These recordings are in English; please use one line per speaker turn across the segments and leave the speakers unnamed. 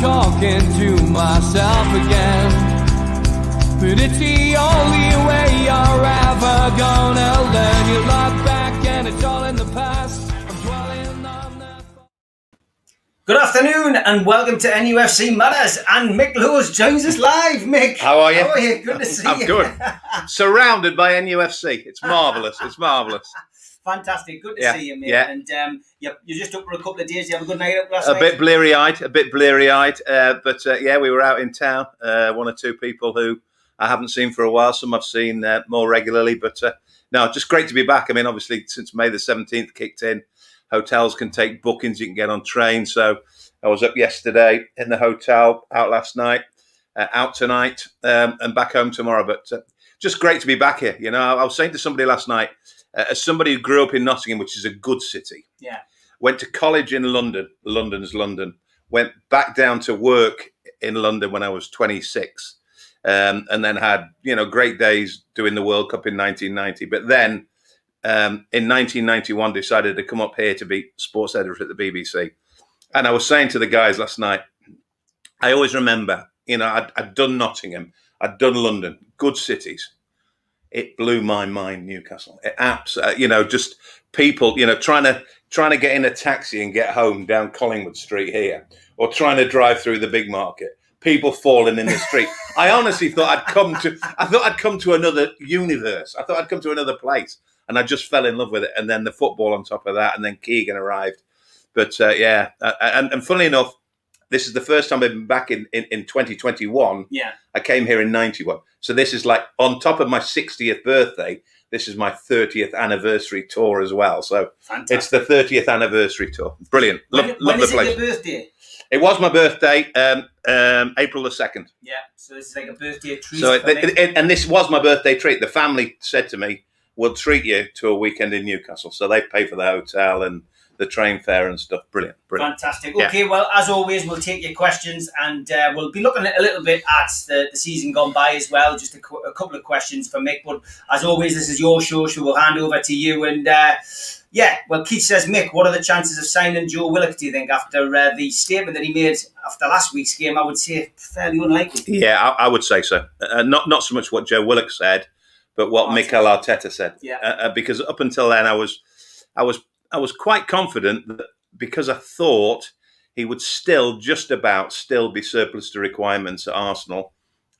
Talking to myself again, but it's the only way you're ever gonna learn. You look back and it's all in the past. I'm dwelling on that.
Good afternoon and welcome to NUFC Matters, and Mick Lewis joins us live. Mick,
how are you?
How are you? Good to see you.
I'm good. Surrounded by NUFC. It's marvellous. It's marvellous.
Fantastic. Good to see you, mate.
Yeah.
And you're just up for a couple of days. You have a good night up last night?
A bit bleary-eyed. But we were out in town. One or two people who I haven't seen for a while. Some I've seen more regularly. But no, just great to be back. I mean, obviously, since May the 17th kicked in, hotels can take bookings. You can get on trains. So I was up yesterday in the hotel, out last night, out tonight, and back home tomorrow. But just great to be back here. You know, I was saying to somebody last night, as somebody who grew up in Nottingham, which is a good city, went to college in London, London's London, went back down to work in London when I was 26, and then had, great days doing the World Cup in 1990. But then in 1991, decided to come up here to be sports editor at the BBC. And I was saying to the guys last night, I always remember, I'd done Nottingham, I'd done London, good cities. It blew my mind, Newcastle. It just people, trying to get in a taxi and get home down Collingwood Street here, or trying to drive through the big market. People falling in the street. I honestly thought I'd come to another universe. I thought I'd come to another place, and I just fell in love with it. And then the football on top of that, and then Keegan arrived. But and funnily enough, this is the first time I've been back in 2021. Yeah, I came here in 91. So this is like on top of my 60th birthday. This is my 30th anniversary tour as well. So fantastic. It's the 30th anniversary tour. Brilliant. Love the place. When is it your birthday? It was my birthday, April the 2nd.
Yeah, so this is like a birthday treat.
So and this was my birthday treat. The family said to me, "We'll treat you to a weekend in Newcastle." So they pay for the hotel and the train fare and stuff. Brilliant.
Fantastic. Okay, well, as always, we'll take your questions, and we'll be looking a little bit at the season gone by as well. Just a couple of questions for Mick, but as always, this is your show, so we'll hand over to you. And Keith says, Mick, what are the chances of signing Joe Willock, do you think, after the statement that he made after last week's game? I would say fairly unlikely.
Yeah, I would say so. Not so much what Joe Willock said, but what Mikel Arteta said. Yeah. Because up until then, I was quite confident that, because I thought he would still be surplus to requirements at Arsenal.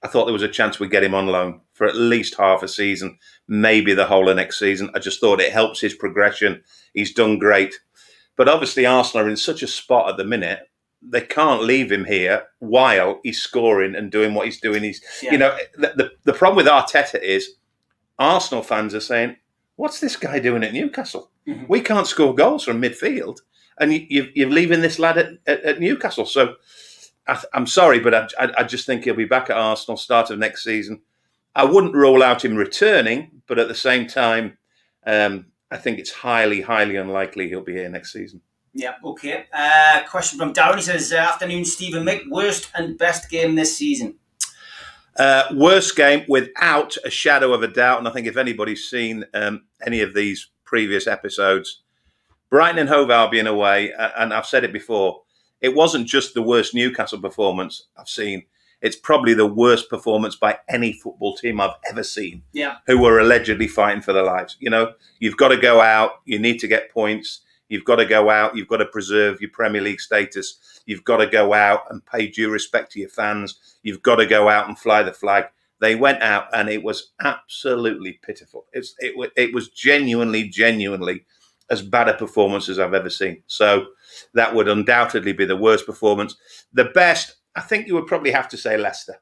I thought there was a chance we'd get him on loan for at least half a season, maybe the whole of next season. I just thought it helps his progression. He's done great. But obviously Arsenal are in such a spot at the minute, they can't leave him here while he's scoring and doing what he's doing. The problem with Arteta is Arsenal fans are saying, what's this guy doing at Newcastle? Mm-hmm. We can't score goals from midfield, and you're leaving this lad at Newcastle. So I'm sorry, but I just think he'll be back at Arsenal start of next season. I wouldn't rule out him returning, but at the same time, I think it's highly, highly unlikely he'll be here next season.
Yeah, okay. Question from Darren. He says, afternoon, Stephen Mick, worst and best game this season?
Worst game without a shadow of a doubt, and I think if anybody's seen any of these previous episodes, Brighton and Hove Albion away, and I've said it before, it wasn't just the worst Newcastle performance I've seen. It's probably the worst performance by any football team I've ever seen, who were allegedly fighting for their lives. You've got to go out, you need to get points, you've got to go out, you've got to preserve your Premier League status, you've got to go out and pay due respect to your fans, you've got to go out and fly the flag. They went out and it was absolutely pitiful. It was genuinely as bad a performance as I've ever seen. So that would undoubtedly be the worst performance. The best, I think you would probably have to say Leicester.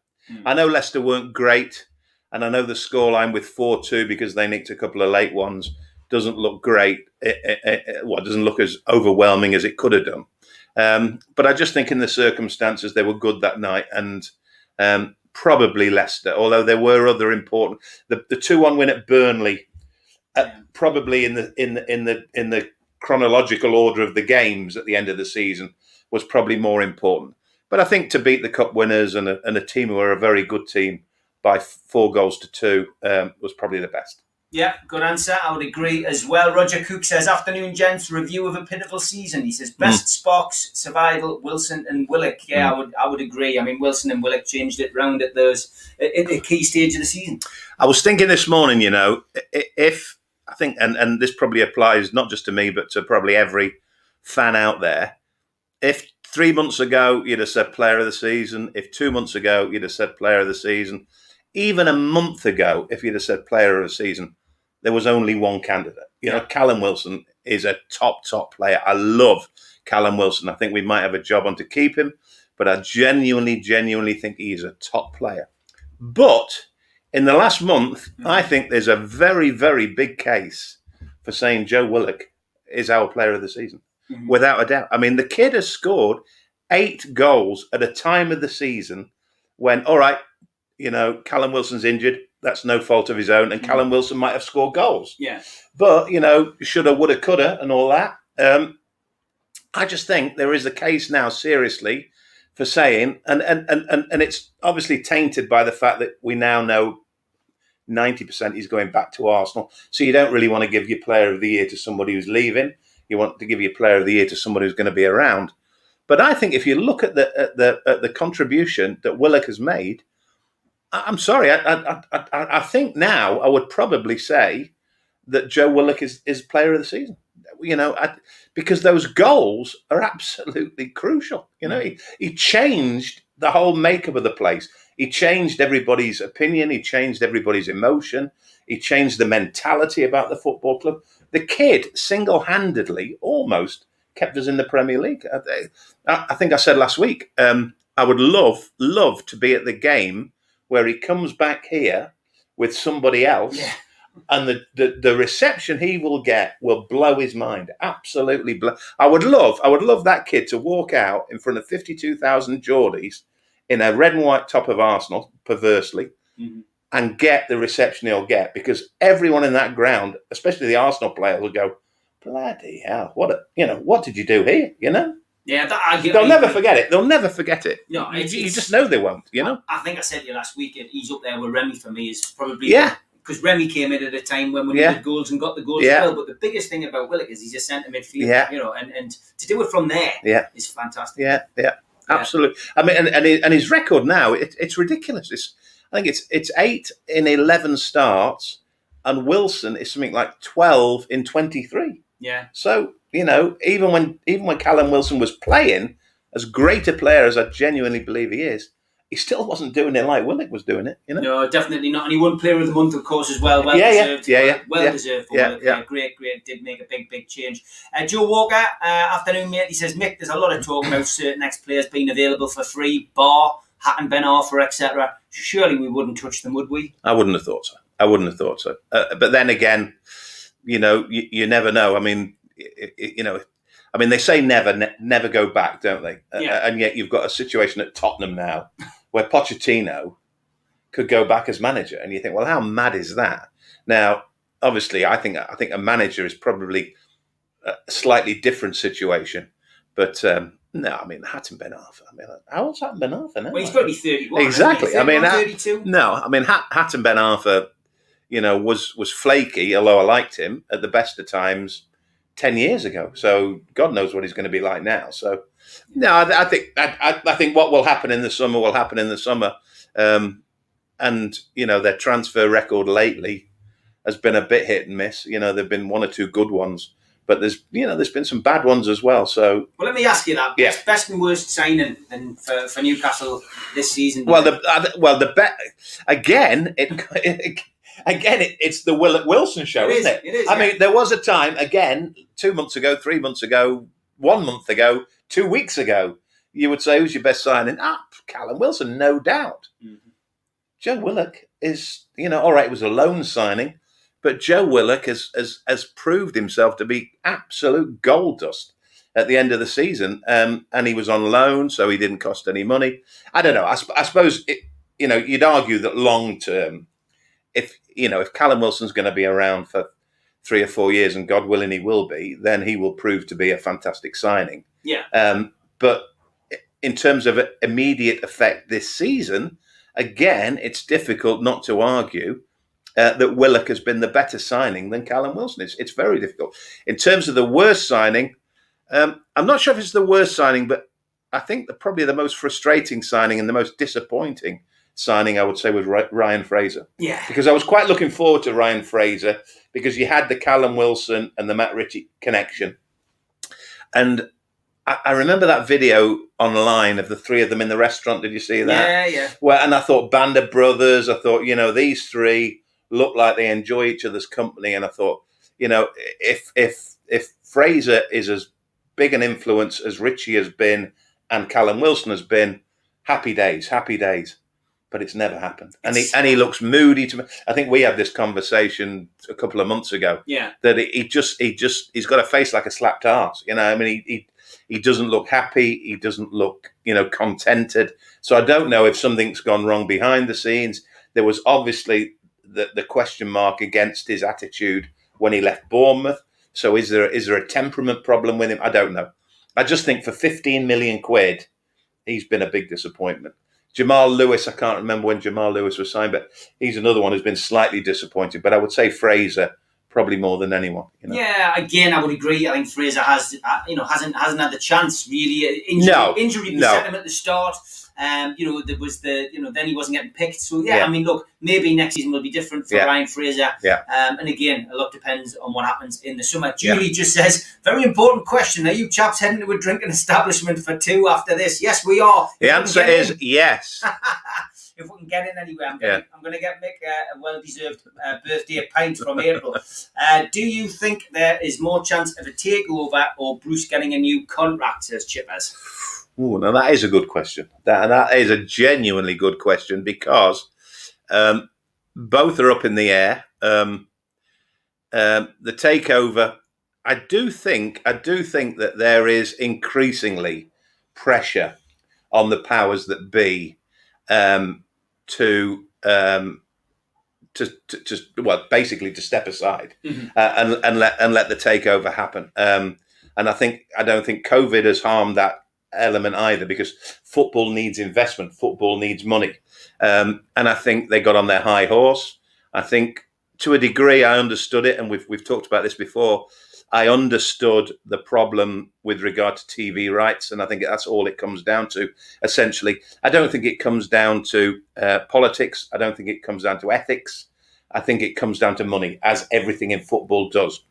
I know Leicester weren't great, and I know the scoreline with 4-2 because they nicked a couple of late ones doesn't look great. It doesn't look as overwhelming as it could have done. But I just think in the circumstances they were good that night, and probably Leicester. Although there were other important, the 2-1 win at Burnley, probably in the chronological order of the games at the end of the season, was probably more important. But I think to beat the cup winners and a team who are a very good team by 4-2 was probably the best.
Yeah, good answer. I would agree as well. Roger Cook says, afternoon, gents, review of a pitiful season. He says, best sparks, survival, Wilson and Willock. Yeah, I would agree. I mean, Wilson and Willock changed it round at a key stage of the season.
I was thinking this morning, if I think, and this probably applies not just to me, but to probably every fan out there, if 3 months ago you'd have said player of the season, if 2 months ago you'd have said player of the season, even a month ago, if you'd have said player of the season, there was only one candidate. Callum Wilson is a top player. I love Callum Wilson. I think we might have a job on to keep him, but I genuinely think he's a top player. But in the last month, I think there's a very, very big case for saying Joe Willock is our player of the season, without a doubt. I mean, the kid has scored 8 goals at a time of the season when, all right, Callum Wilson's injured. That's no fault of his own. And Callum Wilson might have scored goals.
Yeah.
But, shoulda, woulda, coulda and all that. I just think there is a case now, seriously, for saying, and it's obviously tainted by the fact that we now know 90% he's going back to Arsenal. So you don't really want to give your player of the year to somebody who's leaving. You want to give your player of the year to somebody who's going to be around. But I think if you look at the contribution that Willock has made, I'm sorry. I think now I would probably say that Joe Willock is player of the season. Because those goals are absolutely crucial. He changed the whole makeup of the place. He changed everybody's opinion. He changed everybody's emotion. He changed the mentality about the football club. The kid single-handedly almost kept us in the Premier League. I think I said last week, I would love to be at the game where he comes back here with somebody else, and the reception he will get will blow his mind. Absolutely blow. I would love that kid to walk out in front of 52,000 Geordies in a red and white top of Arsenal, perversely, and get the reception he'll get, because everyone in that ground, especially the Arsenal players, will go, bloody hell, what did you do here?
Yeah,
they'll never forget it. They'll never forget it.
No,
you just know they won't.
I think I said to you last week, he's up there with Remy for me. Is probably because Remy came in at a time when we needed goals and got the goals as well. But the biggest thing about Willock is he's a centre midfielder. And to do it from there is fantastic.
Yeah, absolutely. I mean, and his record now, it's ridiculous. I think it's 8 in 11 starts, and Wilson is something like 12 in 23.
Yeah.
So, even when Callum Wilson was playing, as great a player as I genuinely believe he is, he still wasn't doing it like Willock was doing it.
No, definitely not. And he won Player of the Month, of course, as well. Deserved. Deserved for Willock. Great. Did make a big change. Joe Walker, afternoon, mate. He says, Mick, there's a lot of talk about certain ex-players being available for free, Bar, Hatton, Ben Arthur, etc. Surely we wouldn't touch them, would we?
I wouldn't have thought so. But then again, you never know. I mean, they say never go back, don't they? And yet you've got a situation at Tottenham now where Pochettino could go back as manager, and you think, well, how mad is that? Now, obviously, I think a manager is probably a slightly different situation, but no, I mean, Hatton Ben Arthur. I mean, how old's Hatton Ben Arthur now?
Well, he's probably 31.
Exactly.
I mean, 32.
No, I mean, Hatton Ben Arthur, was flaky, although I liked him at the best of times 10 years ago. So God knows what he's going to be like now. So no, I think what will happen in the summer will happen in the summer. And their transfer record lately has been a bit hit and miss. There've been 1 or 2 good ones, but there's been some bad ones as well. So let me ask you that.
Yeah. Best and worst signing for Newcastle this season.
Again, it's the Wilson show, isn't it?
It is.
I mean, there was a time, again, 2 months ago, 3 months ago, 1 month ago, 2 weeks ago, you would say, who's your best signing? Callum Wilson, no doubt. Mm-hmm. Joe Willock is, all right, it was a loan signing, but Joe Willock has proved himself to be absolute gold dust at the end of the season. And he was on loan, so he didn't cost any money. I don't know. I suppose you'd argue that long term, if Callum Wilson's going to be around for 3 or 4 years, and God willing he will be, then he will prove to be a fantastic signing.
Yeah.
But in terms of immediate effect this season, again, it's difficult not to argue that Willock has been the better signing than Callum Wilson. It's very difficult. In terms of the worst signing, I'm not sure if it's the worst signing, but I think probably the most frustrating signing and the most disappointing signing, I would say, was Ryan Fraser.
Yeah.
Because I was quite looking forward to Ryan Fraser, because you had the Callum Wilson and the Matt Ritchie connection. And I remember that video online of the three of them in the restaurant. Did you see that?
Yeah.
Well, and I thought, band of brothers. I thought, these three look like they enjoy each other's company. And I thought, if Fraser is as big an influence as Ritchie has been and Callum Wilson has been, happy days. But it's never happened. And he looks moody to me. I think we had this conversation a couple of months ago.
Yeah.
That he's got a face like a slapped arse. He doesn't look happy. He doesn't look, contented. So I don't know if something's gone wrong behind the scenes. There was obviously the question mark against his attitude when he left Bournemouth. So is there a temperament problem with him? I don't know. I just think for 15 million quid, he's been a big disappointment. Jamal Lewis, I can't remember when Jamal Lewis was signed, but he's another one who's been slightly disappointed. But I would say Fraser probably more than anyone.
Yeah, again, I would agree. I think Fraser hasn't had the chance really. Injury beset him at the start. There was then he wasn't getting picked. So I mean, look, maybe next season will be different for Ryan Fraser.
Yeah.
And again, a lot depends on what happens in the summer. Julie just says, very important question. Are you chaps heading to a drinking establishment for 2 after this? Yes, we are.
The answer is yes.
If we can get in anyway, I'm going to get Mick a well-deserved birthday pint from April. Do you think there is more chance of a takeover or Bruce getting a new contract, says Chippers?
Oh, now that is a good question. That is a genuinely good question, because both are up in the air. The takeover, I do think that there is increasingly pressure on the powers that be basically to step aside and let the takeover happen. And I don't think COVID has harmed that element either, because football needs investment, football needs money, and I think they got on their high horse. I think to a degree I understood it, and we've talked about this before. I understood the problem with regard to TV rights, and I think that's all it comes down to, essentially. I don't think it comes down to politics. I don't think it comes down to ethics. I think it comes down to money, as everything in football does.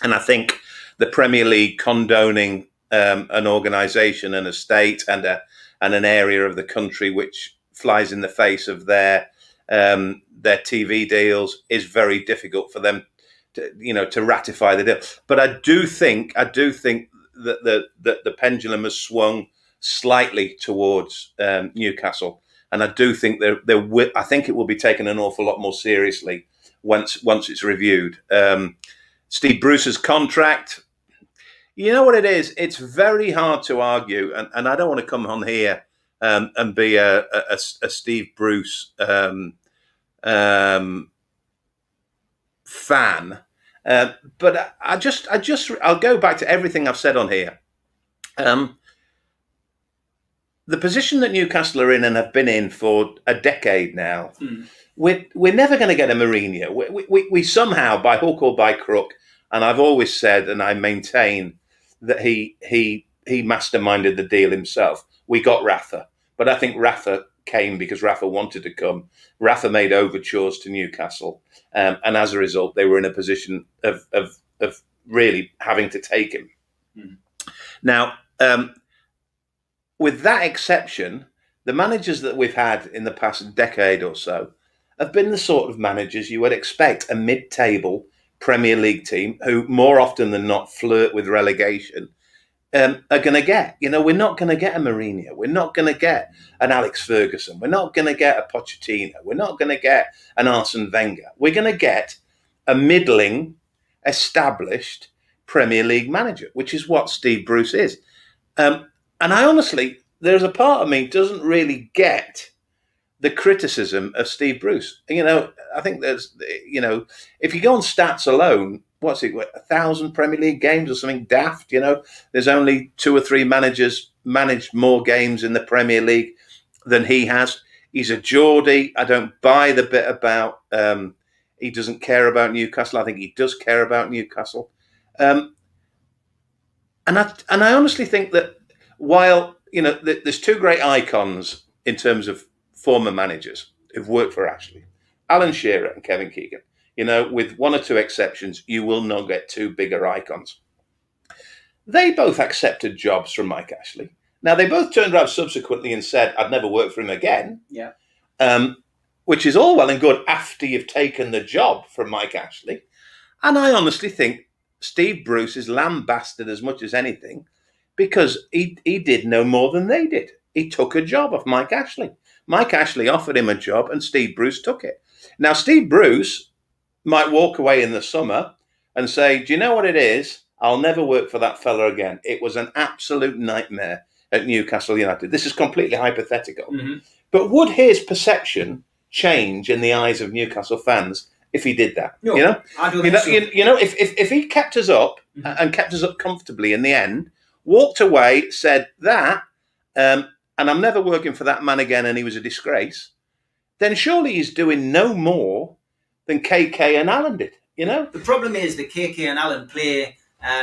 And I think the Premier League condoning an organisation and a state and an area of the country which flies in the face of their TV deals is very difficult for them to ratify the deal. But I do think that the pendulum has swung slightly towards Newcastle, and I do think I think it will be taken an awful lot more seriously once it's reviewed. Steve Bruce's contract, you know what it is? It's very hard to argue, and I don't want to come on here and be a Steve Bruce fan. But I'll go back to everything I've said on here. The position that Newcastle are in and have been in for a decade now, we're never going to get a Mourinho. We somehow, by hook or by crook, and I've always said, and I maintain, that he masterminded the deal himself. We got Rafa, but I think Rafa came because Rafa wanted to come. Rafa made overtures to Newcastle, and as a result, they were in a position of really having to take him. Now, with that exception, the managers that we've had in the past decade or so have been the sort of managers you would expect a mid-table Premier League team, who more often than not flirt with relegation, are going to get. We're not going to get a Mourinho. We're not going to get an Alex Ferguson. We're not going to get a Pochettino. We're not going to get an Arsene Wenger. We're going to get a middling, established Premier League manager, which is what Steve Bruce is. And I honestly, there's a part of me doesn't really get the criticism of Steve Bruce. I think there's, if you go on stats alone, 1,000 Premier League games or something daft, there's only 2 or 3 managers managed more games in the Premier League than he has. He's a Geordie. I don't buy the bit about he doesn't care about Newcastle. I think he does care about Newcastle. And I honestly think that while, there's 2 great icons in terms of former managers who've worked for Ashley, Alan Shearer and Kevin Keegan. With 1 or 2 exceptions, you will not get 2 bigger icons. They both accepted jobs from Mike Ashley. Now, they both turned around subsequently and said, I'd never work for him again.
Yeah.
Which is all well and good after you've taken the job from Mike Ashley. And I honestly think Steve Bruce is lambasted as much as anything because he did no more than they did. He took a job off Mike Ashley. Mike Ashley offered him a job and Steve Bruce took it. Now, Steve Bruce might walk away in the summer and say, do you know what it is? I'll never work for that fella again. It was an absolute nightmare at Newcastle United. This is completely hypothetical. Mm-hmm. But would his perception change in the eyes of Newcastle fans if he did that?
No, I don't think so.
If he kept us up and kept us up comfortably in the end, walked away, said that, and I'm never working for that man again and he was a disgrace, then surely he's doing no more than KK and Alan did,
The problem is that KK and Alan play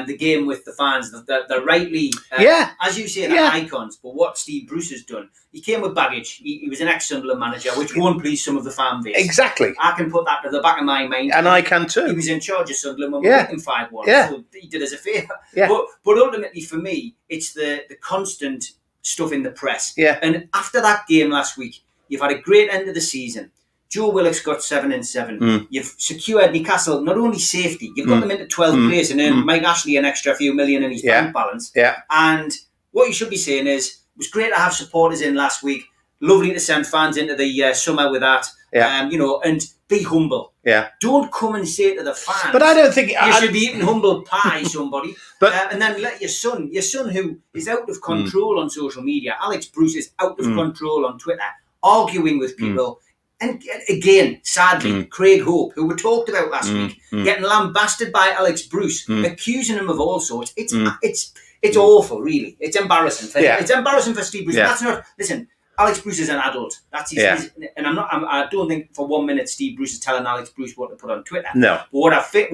the game with the fans. They're rightly, as you say, they're icons. But what Steve Bruce has done, he came with baggage. He was an ex-Sunderland manager, which won't please some of the fan base.
Exactly.
I can put that to the back of my mind.
And I can too.
He was in charge of Sunderland when we beat them 5-1.
Yeah.
So he did us a favour.
Yeah.
But ultimately, for me, it's the constant stuff in the press.
Yeah.
And after that game last week, you've had a great end of the season. Joe Willock's got 7-7. You've secured Newcastle not only safety, you've got them into 12th place and earned Mike Ashley an extra few million in his bank balance.
Yeah.
And what you should be saying is, it was great to have supporters in last week. Lovely to send fans into the summer with that.
Yeah.
And be humble.
Yeah.
Don't come and say to the fans,
but I don't think
you should be eating humble pie, somebody.
But
and then let your son who is out of control on social media, Alex Bruce is out of control on Twitter, arguing with people. And again, sadly, Craig Hope, who we talked about last week, getting lambasted by Alex Bruce, accusing him of all sorts. It's awful, really. It's embarrassing. It's embarrassing for Steve Bruce.
Yeah.
That's not. Listen, Alex Bruce is an adult. That's his. And I don't think for 1 minute Steve Bruce is telling Alex Bruce what to put on Twitter.
No.
But what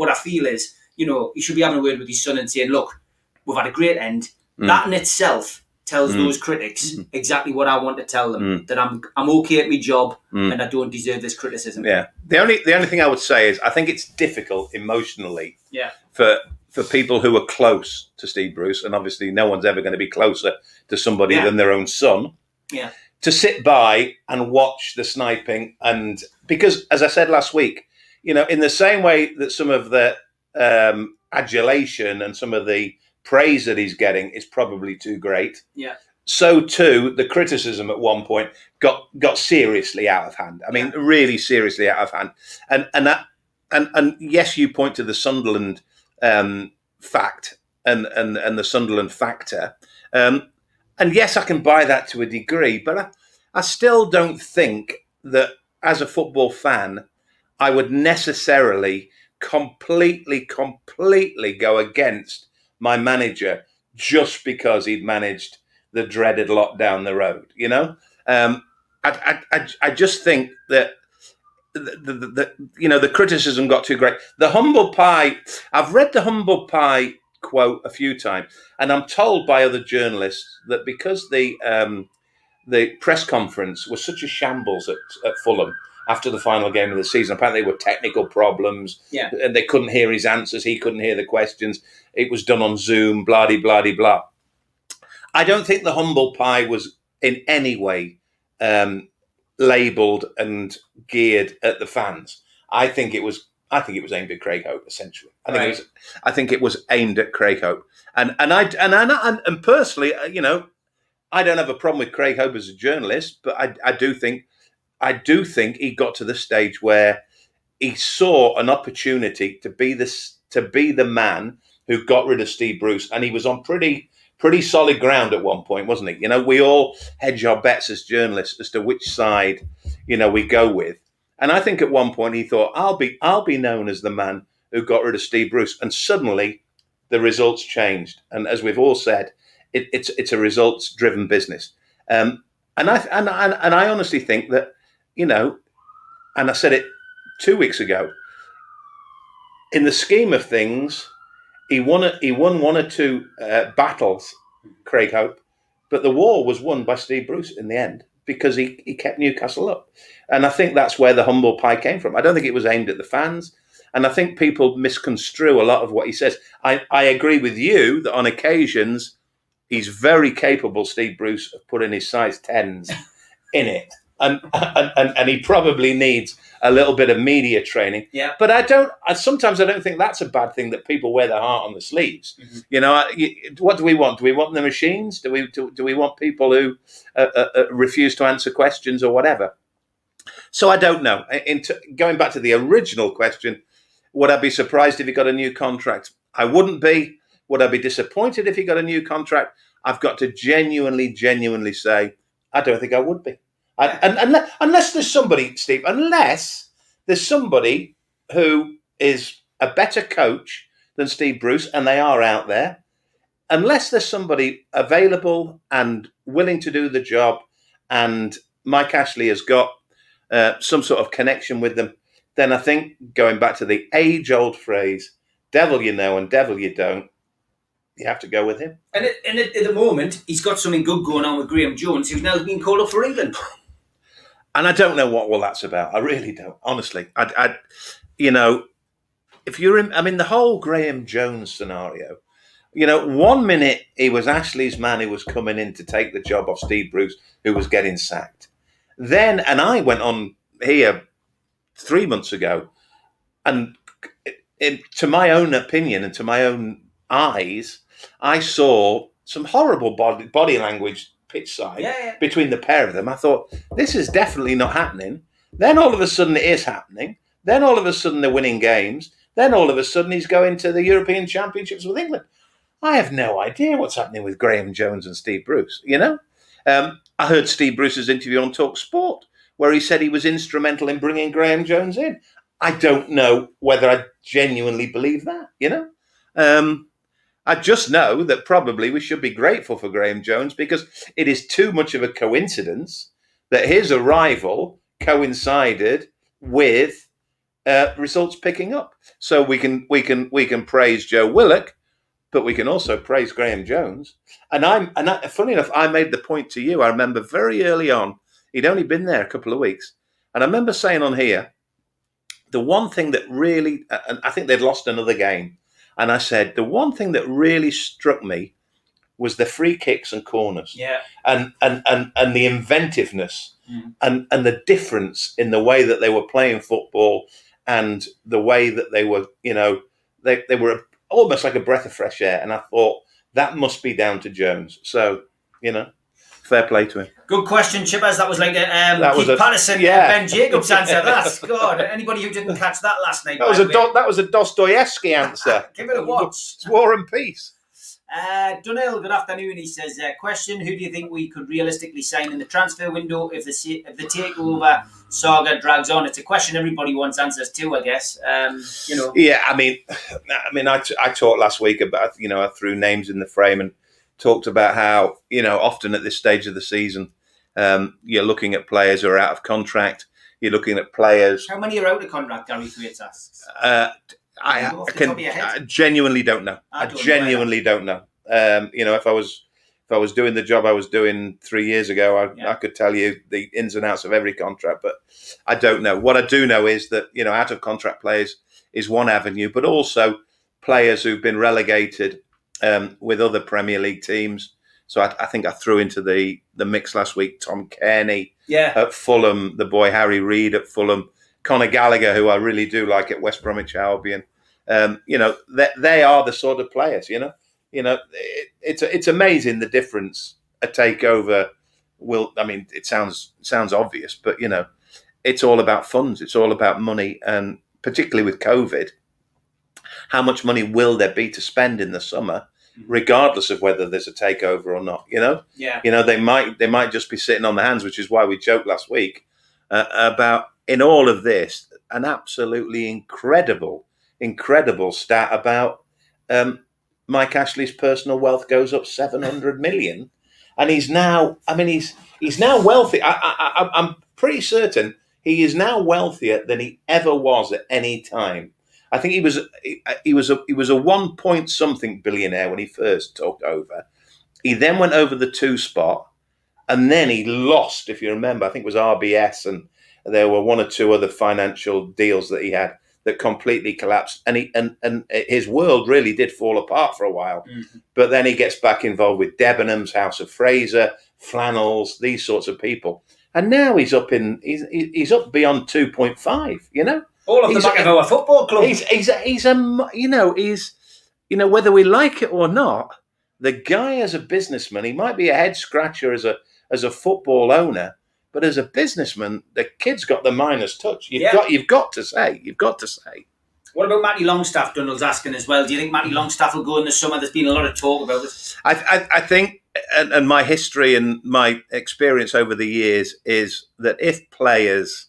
I feel is, he should be having a word with his son and saying, "Look, we've had a great end." That in itself tells those critics exactly what I want to tell them, that I'm okay at my job and I don't deserve this criticism.
Yeah. The only thing I would say is I think it's difficult emotionally for people who are close to Steve Bruce, and obviously no one's ever going to be closer to somebody than their own son.
Yeah.
To sit by and watch the sniping, and because, as I said last week, in the same way that some of the adulation and some of the praise that he's getting is probably too great.
Yeah.
So too, the criticism at one point got seriously out of hand. I mean, really seriously out of hand. And yes, you point to the Sunderland fact and the Sunderland factor. And yes, I can buy that to a degree, but I still don't think that as a football fan, I would necessarily completely go against my manager just because he'd managed the dreaded lot down the road. I just think that the criticism got too great. The humble pie. I've read the humble pie quote a few times, and I'm told by other journalists that because the press conference was such a shambles at Fulham after the final game of the season, apparently there were technical problems.
Yeah.
And they couldn't hear his answers. He couldn't hear the questions. It was done on Zoom, blah-de-blah-de-blah. I don't think the humble pie was in any way labelled and geared at the fans. I think it was aimed at Craig Hope, essentially. I think it was aimed at Craig Hope. And personally, I don't have a problem with Craig Hope as a journalist, but I do think he got to the stage where he saw an opportunity to be the man who got rid of Steve Bruce, and he was on pretty solid ground at one point, wasn't he? We all hedge our bets as journalists as to which side we go with. And I think at one point he thought, I'll be known as the man who got rid of Steve Bruce. And suddenly the results changed. And as we've all said, it's a results-driven business. And I honestly think that, and I said it 2 weeks ago, in the scheme of things, he won 1 or 2 battles, Craig Hope, but the war was won by Steve Bruce in the end because he kept Newcastle up. And I think that's where the humble pie came from. I don't think it was aimed at the fans. And I think people misconstrue a lot of what he says. I agree with you that on occasions, he's very capable, Steve Bruce, of putting his size 10s in it. And he probably needs a little bit of media training.
Yeah.
But sometimes I don't think that's a bad thing, that people wear their heart on the sleeves. Mm-hmm. What do we want? Do we want the machines? Do we want people who refuse to answer questions or whatever? So I don't know. Going back to the original question, would I be surprised if he got a new contract? I wouldn't be. Would I be disappointed if he got a new contract? I've got to genuinely say, I don't think I would be. Unless there's somebody, Steve, unless there's somebody who is a better coach than Steve Bruce, and they are out there, unless there's somebody available and willing to do the job, and Mike Ashley has got some sort of connection with them, then I think, going back to the age-old phrase, devil you know and devil you don't, you have to go with him.
And at the moment, he's got something good going on with Graham Jones, who's now being called up for England.
And I don't know what all that's about. I really don't. Honestly, if you're in, the whole Graham Jones scenario, 1 minute he was Ashley's man who was coming in to take the job off Steve Bruce, who was getting sacked. Then, and I went on here 3 months ago, and to my own opinion and to my own eyes, I saw some horrible body language pitch side between the pair of them. I thought, this is definitely not happening. Then all of a sudden it is happening. Then all of a sudden they're winning games. Then all of a sudden he's going to the European Championships with England. I have no idea what's happening with Graham Jones and Steve Bruce, I heard Steve Bruce's interview on Talk Sport, where he said he was instrumental in bringing Graham Jones in. I don't know whether I genuinely believe that, I just know that probably we should be grateful for Graham Jones, because it is too much of a coincidence that his arrival coincided with results picking up. So we can praise Joe Willock, but we can also praise Graham Jones. And funny enough, I made the point to you. I remember very early on, he'd only been there a couple of weeks, and I remember saying on here, the one thing that really, and I think they'd lost another game. And I said, the one thing that really struck me was the free kicks and corners, and the inventiveness, and the difference in the way that they were playing football, and the way that they were, they were almost like a breath of fresh air. And I thought that must be down to Jones. So, fair play to him.
Good question, Chippers. That was like a Keith Patterson, Ben Jacobs answer. That's God. Anybody who didn't catch that last night,
that was a Dostoevsky answer.
Give it a watch.
It's War and Peace.
Dunhill, good afternoon. He says, question: who do you think we could realistically sign in the transfer window if the takeover saga drags on? It's a question everybody wants answers to, I guess.
Yeah, I talked last week about I threw names in the frame and talked about how often at this stage of the season, you're looking at players who are out of contract. You're looking at players.
How many are out of contract? Gary Thwaites asks.
I genuinely don't know. I genuinely don't know. If I was doing the job I was doing 3 years ago, I could tell you the ins and outs of every contract, but I don't know. What I do know is that out of contract players is one avenue, but also players who've been relegated with other Premier League teams. So I think I threw into the mix last week Tom Kearney at Fulham, the boy Harry Reid at Fulham, Conor Gallagher, who I really do like at West Bromwich Albion. They are the sort of players. It's amazing the difference a takeover will. I mean, it sounds obvious, but it's all about funds. It's all about money, and particularly with COVID, how much money will there be to spend in the summer, regardless of whether there's a takeover or not? They might just be sitting on their hands, which is why we joked last week. about, in all of this, an absolutely incredible stat about Mike Ashley's personal wealth goes up 700 million, and he's now wealthy. I'm pretty certain he is now wealthier than he ever was at any time. I think he was a 1 point something billionaire when he first took over. He then went over the 2 spot, and then he lost, if you remember, I think it was RBS, and there were 1 or 2 other financial deals that he had that completely collapsed. And his world really did fall apart for a while. Mm-hmm. But then he gets back involved with Debenhams, House of Fraser, Flannels, these sorts of people. And now he's up beyond 2.5, you know?
All of the back of our football club.
Whether we like it or not, the guy as a businessman, he might be a head scratcher as a football owner, but as a businessman, the kid's got the Miner's touch. You've got to say.
What about Matty Longstaff? Donald's asking as well. Do you think Matty Longstaff will go in the summer? There's been a lot of talk about it.
I think, and my history and my experience over the years is that if players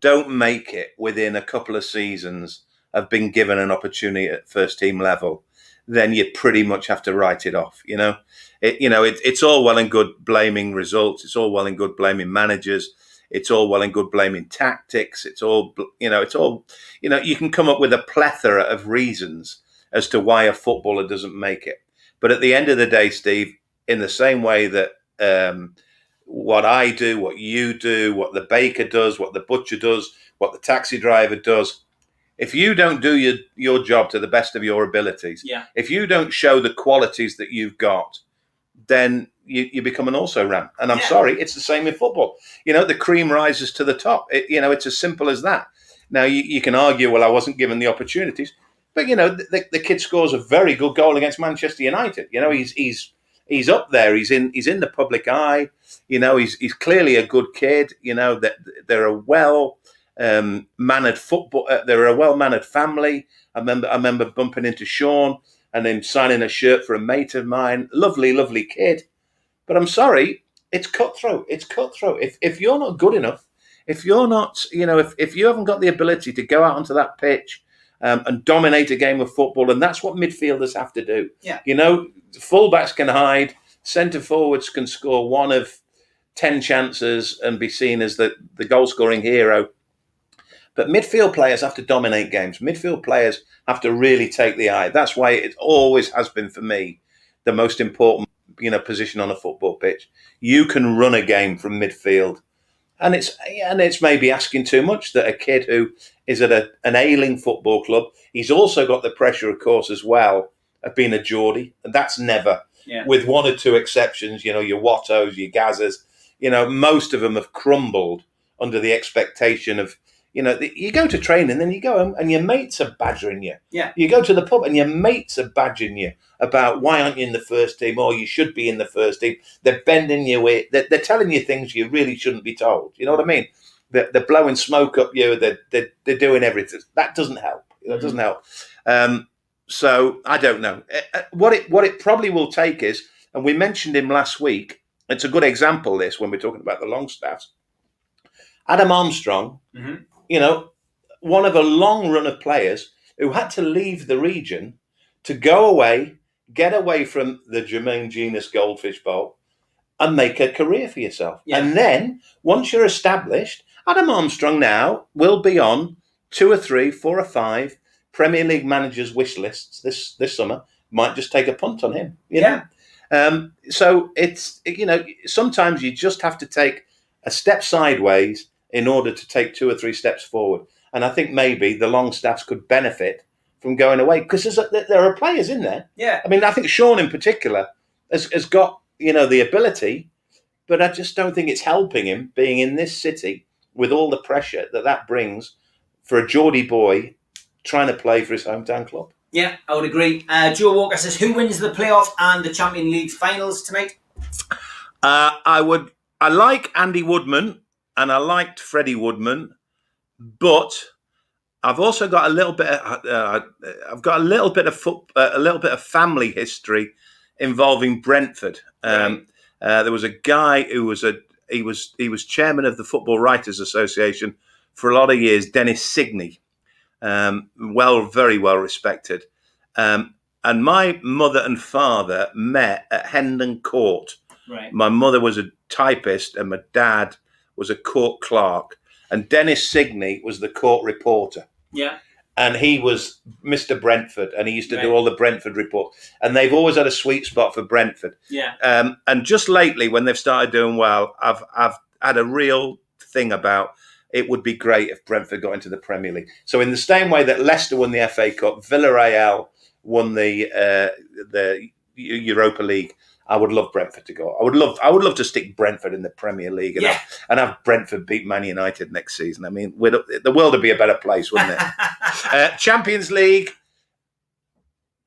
don't make it within a couple of seasons of being given an opportunity at first team level, then you pretty much have to write it off. It's all well and good blaming results. It's all well and good blaming managers. It's all well and good blaming tactics. You can come up with a plethora of reasons as to why a footballer doesn't make it. But at the end of the day, Steve, in the same way that what I do, what you do, what the baker does, what the butcher does, what the taxi driver does, if you don't do your job to the best of your abilities, if you don't show the qualities that you've got, then you become an also-ran. And I'm sorry, it's the same in football. The cream rises to the top. It's as simple as that. Now, you can argue, well, I wasn't given the opportunities. But, the kid scores a very good goal against Manchester United. He's up there. He's in the public eye. He's clearly a good kid. That they're a well-mannered football. They're a well-mannered family. I remember bumping into Sean and him signing a shirt for a mate of mine. Lovely, lovely kid. But I'm sorry, it's cutthroat. It's cutthroat. If you're not good enough, if you're not, if you haven't got the ability to go out onto that pitch and dominate a game of football, and that's what midfielders have to do. Yeah. Fullbacks can hide, centre forwards can score 1 of 10 chances and be seen as the goal scoring hero. But midfield players have to dominate games. Midfield players have to really take the eye. That's why it always has been for me the most important position on a football pitch. You can run a game from midfield, and it's maybe asking too much that a kid who is at an ailing football club, he's also got the pressure, of course, as well of being a Geordie, and that's never, with 1 or 2 exceptions. Your Wattos, your Gazas, most of them have crumbled under the expectation of. You go to training, then you go home and your mates are badgering you. Yeah. You go to the pub and your mates are badgering you about why aren't you in the first team, or you should be in the first team. They're bending you way. They're telling you things you really shouldn't be told. You know what I mean? They're blowing smoke up you. They're doing everything. That doesn't help. That doesn't help. So I don't know. What it probably will take is, and we mentioned him last week. It's a good example. This when we're talking about the Longstaffs. Adam Armstrong. Mm-hmm. One of a long run of players who had to leave the region to go away, get away from the Jermaine Genus Goldfish Bowl and make a career for yourself. Yeah. And then once you're established, Adam Armstrong now will be on 2 or 3, 4 or 5 Premier League managers' wish lists this summer. Might just take a punt on him. You know? So it's, sometimes you just have to take a step sideways in order to take 2 or 3 steps forward. And I think maybe the Longstaffs could benefit from going away because there are players in there. Yeah. I mean, I think Sean in particular has got, the ability, but I just don't think it's helping him being in this city with all the pressure that brings for a Geordie boy trying to play for his hometown club.
Yeah, I would agree. Joe Walker says, who wins the playoff and the Champions League finals tonight?
I like Andy Woodman. And I liked Freddie Woodman, but I've also got a little bit. I've got a little bit of family history involving Brentford. There was a guy who was he was chairman of the Football Writers Association for a lot of years. Dennis Signey, very well respected. And my mother and father met at Hendon Court.
Right.
My mother was a typist and my dad was a court clerk. And Dennis Signey was the court reporter.
Yeah.
And he was Mr. Brentford, and he used to do all the Brentford reports. And they've always had a sweet spot for Brentford.
Yeah.
And just lately, when they've started doing well, I've had a real thing about it would be great if Brentford got into the Premier League. So in the same way that Leicester won the FA Cup, Villarreal won the Europa League, I would love Brentford to go. I would love to stick Brentford in the Premier League and have Brentford beat Man United next season. I mean, the world would be a better place, wouldn't it? Champions League,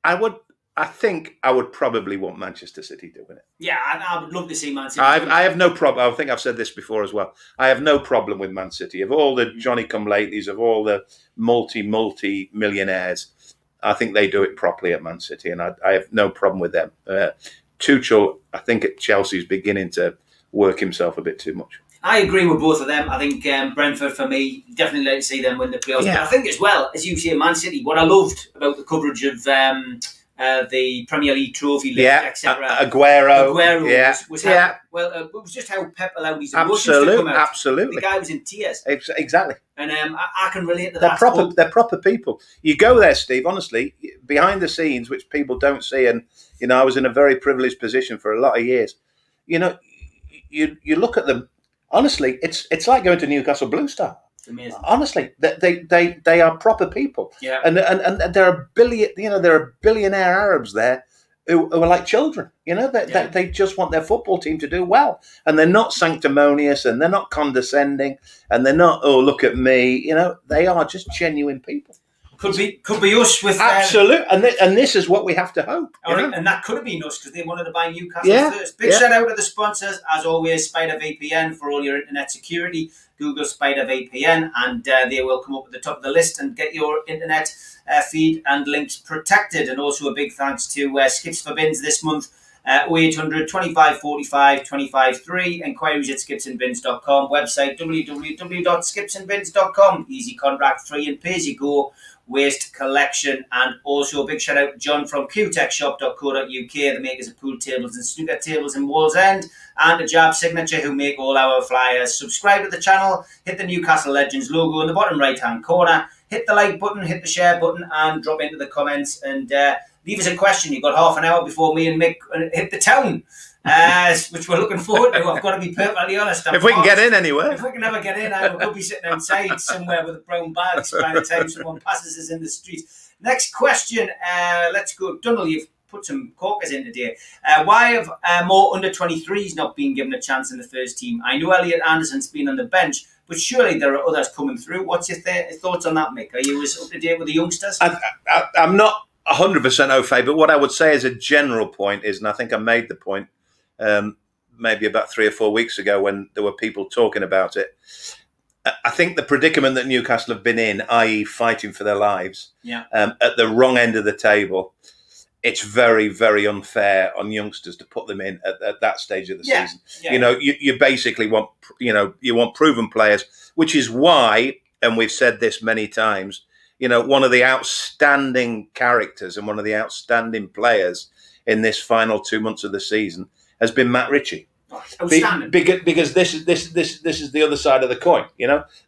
I think I would probably want Manchester City to win it.
Yeah, I would love to see Man City.
I have no problem. I think I've said this before as well. I have no problem with Man City. Of all the Johnny-come-latelys, of all the multi-millionaires, I think they do it properly at Man City, and I have no problem with them. Tuchel, I think at Chelsea, is beginning to work himself a bit too much.
I agree with both of them. I think Brentford, for me, definitely like to see them win the playoffs. Yeah. But I think as well, as you say, Man City, what I loved about the coverage of the Premier League trophy, etc.
Aguero
was how, it was just how Pep allowed these emotions to come out.
Absolutely.
The guy was in tears.
Exactly.
And I can relate to that.
They're proper people. You go there, Steve, honestly, behind the scenes, which people don't see, and I was in a very privileged position for a lot of years. You look at them, honestly, it's like going to Newcastle Blue Star.
It's amazing.
Honestly, they are proper people.
Yeah.
And there are billionaire Arabs there who are like children. They just want their football team to do well, and they're not sanctimonious, and they're not condescending, and they're not, oh, look at me. They are just genuine people.
Could be us with
absolute, and this is what we have to hope.
And that could have been us because they wanted to buy Newcastle first. Big shout out to the sponsors, as always, Spider VPN for all your internet security. Google Spider VPN, and they will come up at the top of the list and get your internet feed and links protected. And also a big thanks to Skips for Bins this month. 0800 25 45 25 3. Enquiries at skipsandbins.com. Website www.skipsandbins.com. Easy contract, free and pay as you go. Waste collection. And also a big shout out to John from qtechshop.co.uk, the makers of pool tables and snooker tables in Wallsend, and to Jab Signature, who make all our flyers. Subscribe to the channel, hit the Newcastle Legends logo in the bottom right hand corner, hit the like button, hit the share button, and drop into the comments and leave us a question. You've got half an hour before me and Mick hit the town, which we're looking forward to. I've got to be perfectly honest.
If we can get in anywhere.
If we can ever get in, I could be sitting outside somewhere with a brown bag by the time someone passes us in the street. Next question. Let's go. Donald, you've put some corkers in today. Why have more under-23s not been given a chance in the first team? I know Elliot Anderson's been on the bench, but surely there are others coming through. What's your thoughts on that, Mick? Are you as up to date with the youngsters?
I'm not 100% au fait, but what I would say as a general point is, and I think I made the point maybe about 3 or 4 weeks ago when there were people talking about it. I think the predicament that Newcastle have been in, i.e. fighting for their lives, at the wrong end of the table, it's very, very unfair on youngsters to put them in at that stage of the season. Yeah. You basically want, you want proven players, which is why, and we've said this many times, one of the outstanding characters and one of the outstanding players in this final 2 months of the season has been Matt Ritchie. Because this is the other side of the coin.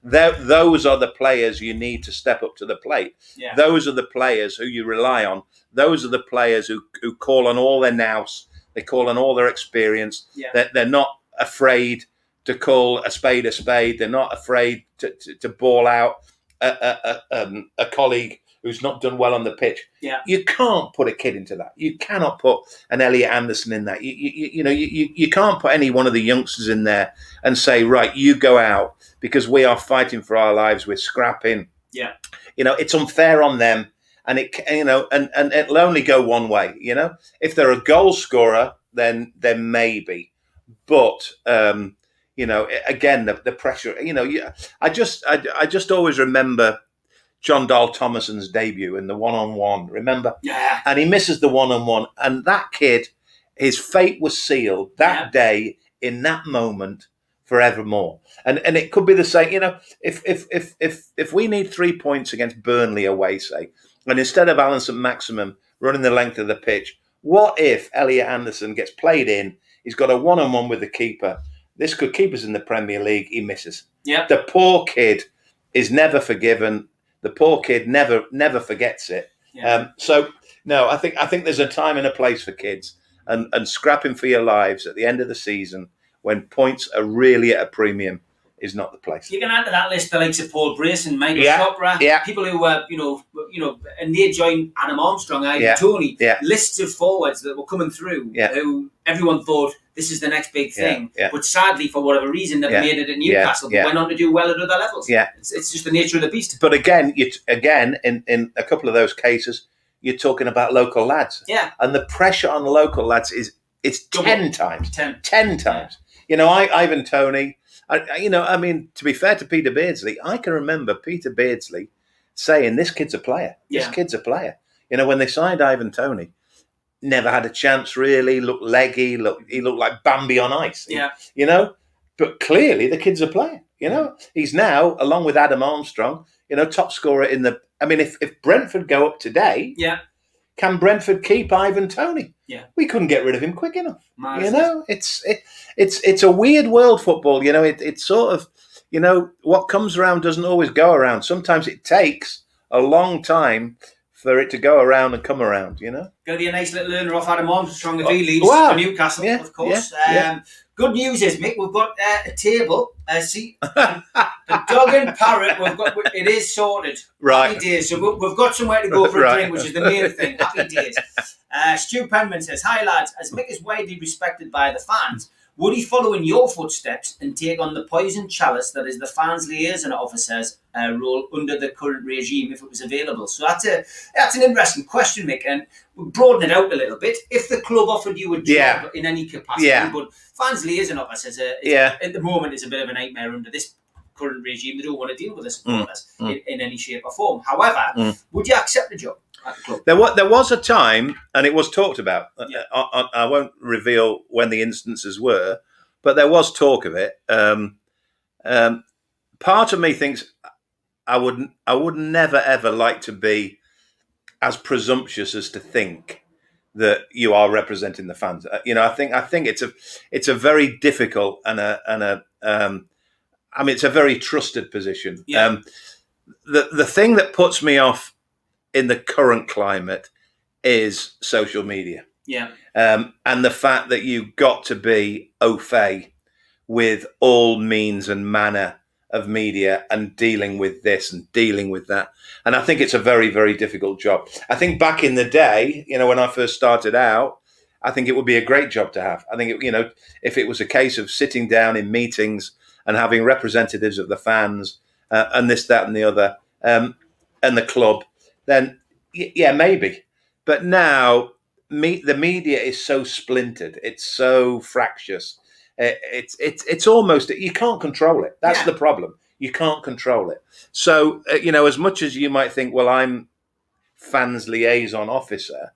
Those are the players you need to step up to the plate. Yeah. Those are the players who you rely on. Those are the players who call on all their nous. They call on all their experience. Yeah. They're not afraid to call a spade a spade. They're not afraid to ball out a colleague who's not done well on the pitch. Yeah. You can't put a kid into that. You cannot put an Elliot Anderson in that. You can't put any one of the youngsters in there and say, right, you go out because we are fighting for our lives. We're scrapping. Yeah. It's unfair on them, and and it'll only go one way. If they're a goal scorer, then maybe, but again, the pressure. I just always remember John Dahl Thomason's debut in the one-on-one, remember? Yeah. And he misses the one-on-one. And that kid, his fate was sealed that day, in that moment, forevermore. And it could be the same, if we need 3 points against Burnley away, say, and instead of Alan St. Maximin running the length of the pitch, what if Elliot Anderson gets played in, he's got a one-on-one with the keeper, this could keep us in the Premier League, he misses.
Yeah.
The poor kid is never forgiven. The poor kid never forgets it.
Yeah.
No, I think there's a time and a place for kids, and scrapping for your lives at the end of the season when points are really at a premium is not the place.
You can add to that list the likes of Paul Brace and Michael Chopra, people who were, and they joined Adam Armstrong, Ivan Toney, lists of forwards that were coming through who everyone thought this is the next big thing. But sadly, for whatever reason, they've made it at Newcastle, but went on to do well at other levels. It's just the nature of the beast.
But again, in a couple of those cases, you're talking about local lads.
Yeah.
And the pressure on the local lads is 10 times. 10 times.
Yeah.
Ivan Toney, to be fair to Peter Beardsley, I can remember Peter Beardsley saying, this kid's a player. This kid's a player. When they signed Ivan Toney, never had a chance really, looked leggy, he looked like Bambi on ice.
Yeah.
But clearly the kid's a player. He's now, along with Adam Armstrong, top scorer in the... if Brentford go up today...
Yeah.
Can Brentford keep Ivan Toney?
Yeah,
we couldn't get rid of him quick enough. It's a weird world, football. It's sort of, what comes around doesn't always go around. Sometimes it takes a long time for it to go around and come around.
Going to be a nice little learner off Adam Armstrong if he leaves for Newcastle, of course. Good news is, Mick, we've got a table, a seat, the dog and parrot. It is sorted.
Right.
Happy days. So we've got somewhere to go for a drink, which is the main thing. Happy days. Stu Penman says, "Hi lads, as Mick is widely respected by the fans, would he follow in your footsteps and take on the poison chalice that is the fans' liaison officer's role under the current regime if it was available?" So that's an interesting question, Mick, and we'll broaden it out a little bit. If the club offered you a job in any capacity, but fans' liaison officers at the moment is a bit of a nightmare under this current regime. They don't want to deal with the supporters in any shape or form. However, would you accept the job at the club?
There was a time, and it was talked about. I won't reveal when the instances were, but there was talk of it. Part of me thinks I would never ever like to be as presumptuous as to think that you are representing the fans. I think it's a very difficult it's a very trusted position.
Yeah.
The thing that puts me off in the current climate is social media.
Yeah.
And the fact that you've got to be au fait with all means and manner of media and dealing with this and dealing with that. And I think it's a very, very difficult job. I think back in the day, when I first started out, I think it would be a great job to have. I think, if it was a case of sitting down in meetings and having representatives of the fans and this, that and the other and the club, then maybe. But now the media is so splintered. It's so fractious. It's almost, you can't control it. That's the problem. You can't control it. So, as much as you might think, well, I'm fans liaison officer,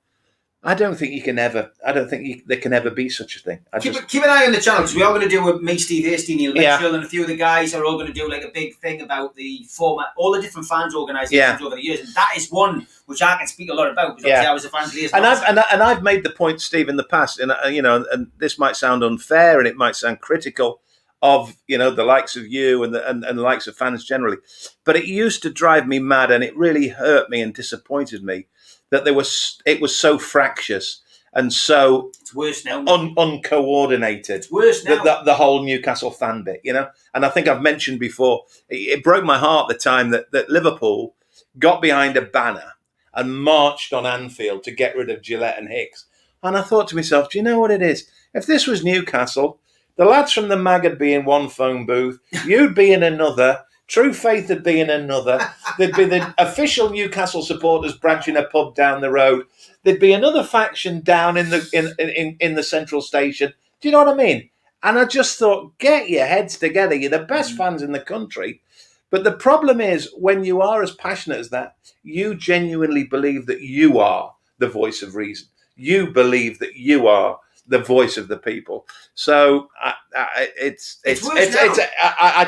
I don't think there can ever be such a thing.
Keep an eye on the channel, because we are going to do with me, Steve Hasty, Neil Mitchell, and a few of the guys are all going to do like a big thing about the format, all the different fans organisations over the years, and that is one which I can speak a lot about, because obviously I was a fans liaison officer.
And I've made the point, Steve, in the past, and and this might sound unfair and it might sound critical of the likes of you and the likes of fans generally, but it used to drive me mad, and it really hurt me and disappointed me that it was so fractious and so
it's worse now.
Uncoordinated.
It's worse now.
The whole Newcastle fan bit, And I think I've mentioned before, it broke my heart the time that Liverpool got behind a banner and marched on Anfield to get rid of Gillette and Hicks. And I thought to myself, do you know what it is? If this was Newcastle, the lads from the MAG would be in one phone booth, you'd be in another, True Faith would be in another. There'd be the official Newcastle supporters branch in a pub down the road. There'd be another faction down in the central station. Do you know what I mean? And I just thought, get your heads together. You're the best fans in the country. But the problem is, when you are as passionate as that, you genuinely believe that you are the voice of reason. You believe that you are the voice of the people. So I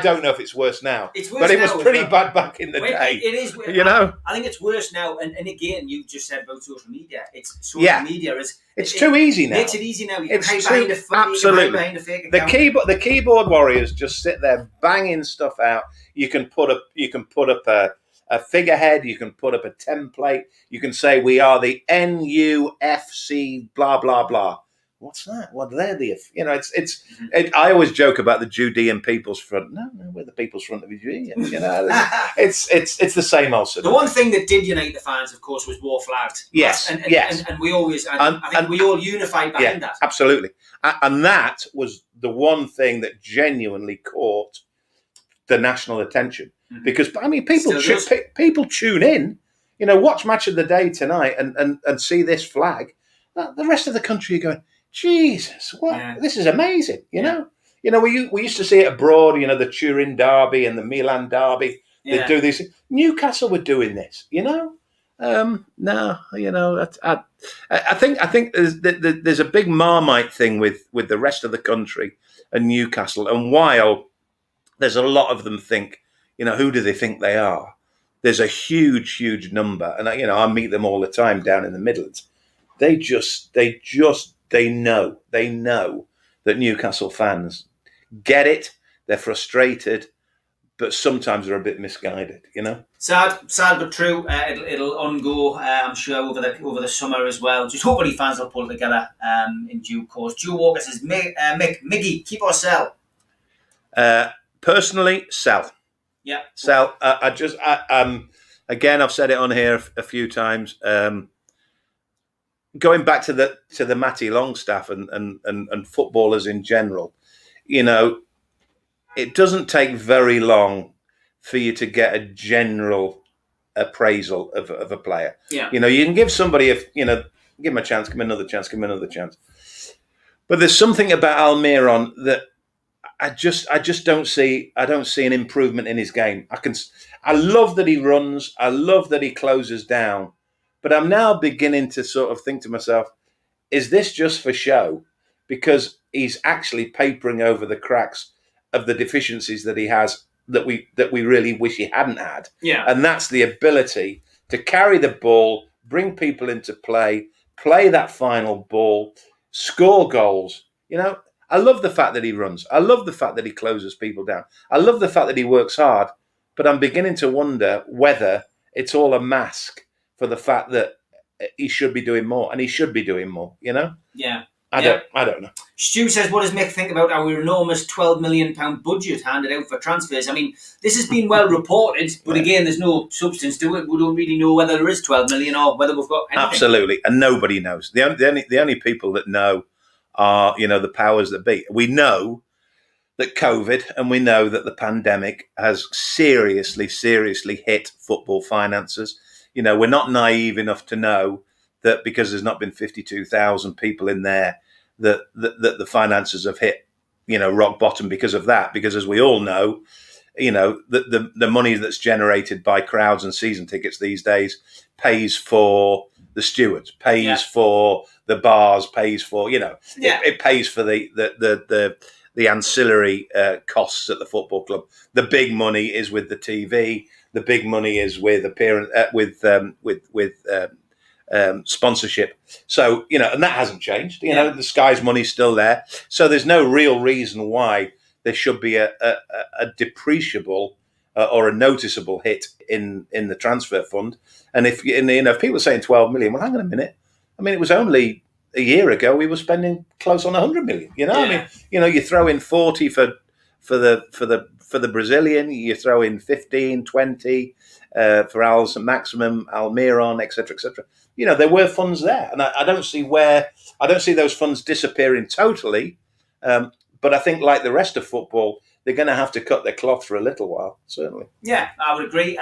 don't know if it's worse now, but it was pretty bad back in the day.
It is. I think it's worse now. And again, you just said about social media. Social media is.
It's too easy now.
Makes it easy now. You can hide behind a fake
Absolutely. The keyboard warriors just sit there banging stuff out. You can put up a figurehead. You can put up a template. You can say we are the NUFC. Blah blah blah. What's that? Well, they're the. I always joke about the Judean People's Front. No, we're the People's Front of Judea. It's the same old sort.
The one thing that did unite the fans, of course, was war flagged.
Yes,
and we always. I think we all unified behind that.
Absolutely, and that was the one thing that genuinely caught the national attention, because people tune in. Watch Match of the Day tonight and see this flag. The rest of the country are going, Jesus, what? Yeah. This is amazing, you know. We used to see it abroad, the Turin Derby and the Milan Derby. They'd do this. Newcastle were doing this, I think there's a big Marmite thing with the rest of the country and Newcastle. And while there's a lot of them think, who do they think they are? There's a huge number, and I meet them all the time down in the Midlands. They know that Newcastle fans get it. They're frustrated, but sometimes they're a bit misguided.
Sad but true. It'll ongo, I'm sure, over the summer as well. Just hopefully fans will pull together in due course. Joe Walker says, Mick, Miggy, keep or sell?
Personally, sell.
Yeah,
sell. Again, I've said it on here a few times. Going back to the Matty Longstaff and footballers in general, it doesn't take very long for you to get a general appraisal of a player.
Yeah.
You can give somebody give him a chance, give him another chance. But there's something about Almiron that I just don't see. I don't see an improvement in his game. I love that he runs. I love that he closes down. But I'm now beginning to sort of think to myself, is this just for show? Because he's actually papering over the cracks of the deficiencies that he has that we really wish he hadn't had.
Yeah.
And that's the ability to carry the ball, bring people into play that final ball, score goals. I love the fact that he runs. I love the fact that he closes people down. I love the fact that he works hard. But I'm beginning to wonder whether it's all a mask for the fact that he should be doing more, and he should be doing more.
Yeah.
I don't know.
Stu says, what does Mick think about our enormous £12 million budget handed out for transfers? I mean, this has been well reported, but again, there's no substance to it. We don't really know whether there is 12 million or whether we've got anything.
Absolutely, and nobody knows. The only people that know are the powers that be. We know that COVID and we know that the pandemic has seriously hit football finances. We're not naive enough to know that because there's not been 52,000 people in there, that the finances have hit, rock bottom because of that. Because as we all know, the money that's generated by crowds and season tickets these days pays for the stewards, pays for the bars, pays for it pays for the ancillary costs at the football club. The big money is with the TV. The big money is with sponsorship. So and that hasn't changed. The Sky's money's still there. So there's no real reason why there should be a depreciable or a noticeable hit in the transfer fund. And if people are saying 12 million, well, hang on a minute. I mean, it was only a year ago we were spending close on 100 million. I mean, you throw in 40 for the Brazilian, you throw in 15, 20 for Maximin, Almiron, etc., etc. There were funds there, and I don't see those funds disappearing totally. But I think, like the rest of football, they're going to have to cut their cloth for a little while, certainly.
Yeah, I would agree.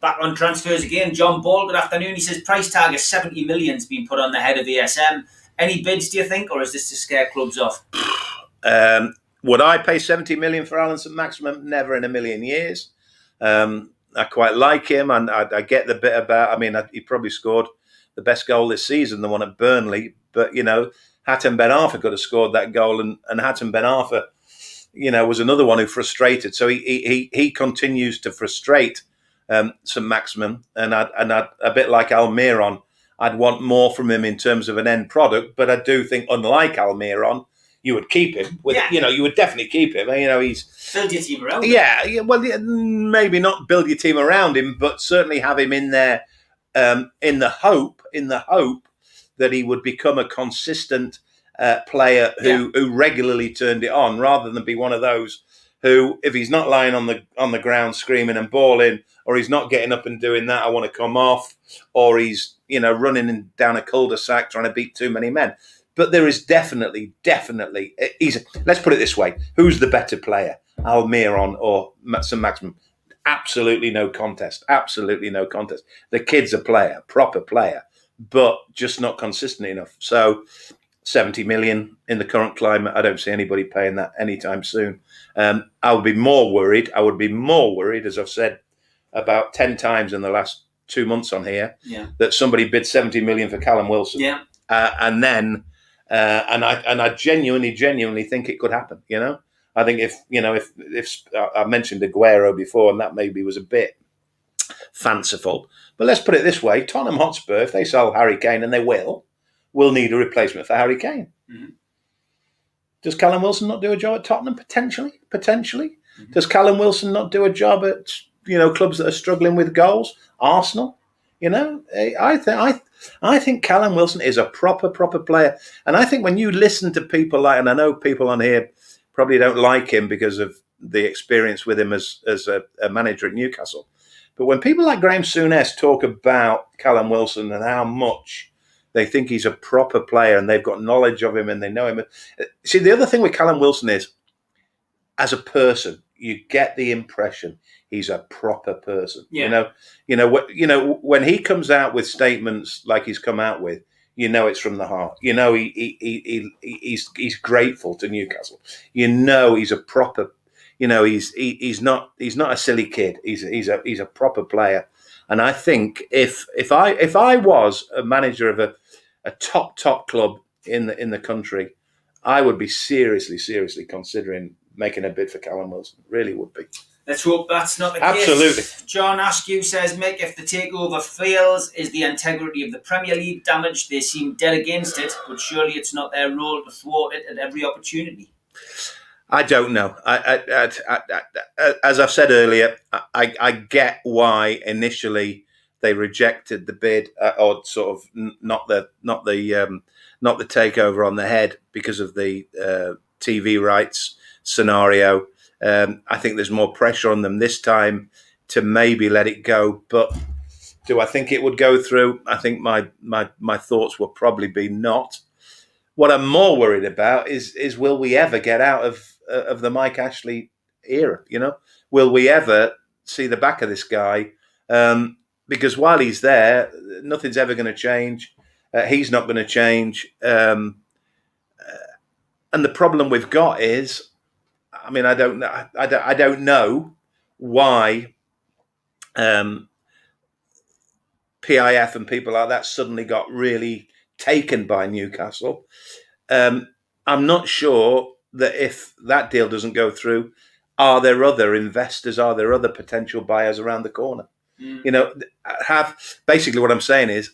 Back on transfers again, John Ball, good afternoon. He says price tag of 70 million has been put on the head of ESM. Any bids, do you think, or is this to scare clubs off?
Would I pay 70 million for Alan St. Maximin? Never in a million years. I quite like him, and I get the bit about. I mean, he probably scored the best goal this season, the one at Burnley. But Hatem Ben Arfa could have scored that goal, and Hatem Ben Arfa, was another one who frustrated. So he continues to frustrate St Maximin, and I'd a bit like Almiron, I'd want more from him in terms of an end product. But I do think, unlike Almiron, you would keep him. You would definitely keep him. He's
build your team around him.
Yeah. Well, maybe not build your team around him, but certainly have him in there in the hope that he would become a consistent player who regularly turned it on, rather than be one of those who, if he's not lying on the ground screaming and bawling, or he's not getting up and doing that, I want to come off, or he's running down a cul-de-sac trying to beat too many men. But there is definitely, let's put it this way: who's the better player, Almiron or St Maximin? Absolutely no contest. Absolutely no contest. The kid's a player, proper player, but just not consistent enough. So 70 million in the current climate, I don't see anybody paying that anytime soon. I would be more worried, as I've said about 10 times in the last 2 months on here, that somebody bid 70 million for Callum Wilson.
Yeah.
And I genuinely think it could happen. I think if I mentioned Aguero before, and that maybe was a bit fanciful, but let's put it this way: Tottenham Hotspur, if they sell Harry Kane, and they will need a replacement for Harry Kane. Mm-hmm. Does Callum Wilson not do a job at Tottenham? Potentially. Mm-hmm. Does Callum Wilson not do a job at clubs that are struggling with goals? Arsenal. I think Callum Wilson is a proper player, and I think when you listen to people like, and I know people on here probably don't like him because of the experience with him as a manager at Newcastle, but when people like Graham Souness talk about Callum Wilson and how much they think he's a proper player and they've got knowledge of him and they know him. See, the other thing with Callum Wilson is, as a person, you get the impression he's a proper person.
Yeah.
When he comes out with statements like he's come out with, it's from the heart. He's grateful to Newcastle. He's a proper. He's not a silly kid. He's a proper player. And I think if I was a manager of a top club in the country, I would be seriously considering making a bid for Callum Wilson. Really would be.
Let's hope that's not the case.
Absolutely.
John Askew says, Mick, if the takeover fails, is the integrity of the Premier League damaged? They seem dead against it, but surely it's not their role to thwart it at every opportunity.
I don't know. As I've said earlier, I get why initially they rejected the bid, or sort of not the takeover on the head because of the TV rights scenario. I think there's more pressure on them this time to maybe let it go. But do I think it would go through? I think my thoughts will probably be not. What I'm more worried about is will we ever get out of the Mike Ashley era? Will we ever see the back of this guy? Because while he's there, nothing's ever going to change. He's not going to change. And the problem we've got is, I don't know. I don't know why PIF and people like that suddenly got really taken by Newcastle. I'm not sure that if that deal doesn't go through, are there other investors? Are there other potential buyers around the corner? Basically what I'm saying is,